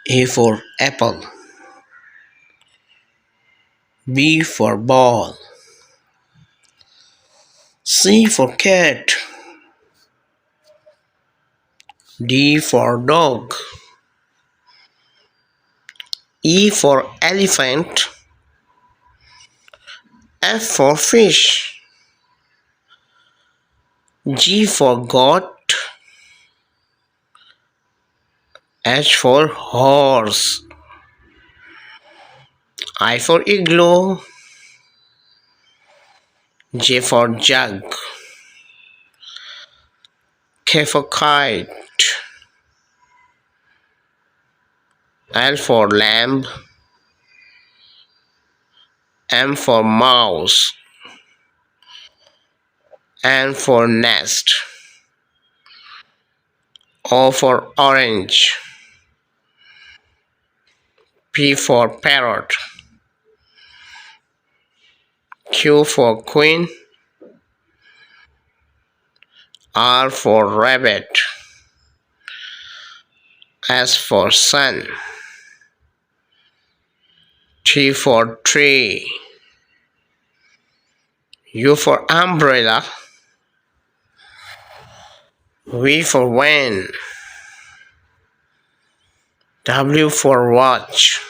A for apple. B for ball. C for cat. D for dog. E for elephant. F for fish. G for goat. H for horse. I for igloo. J for jug. K for kite. L for lamb. M for mouse. N for nest. O for orange. P for parrot. Q for queen. R for rabbit. S for sun. T for tree. U for umbrella. V for van. W for watch.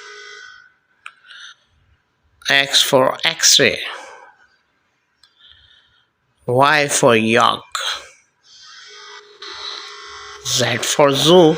X for X-ray. Y for yak. Z for zoo.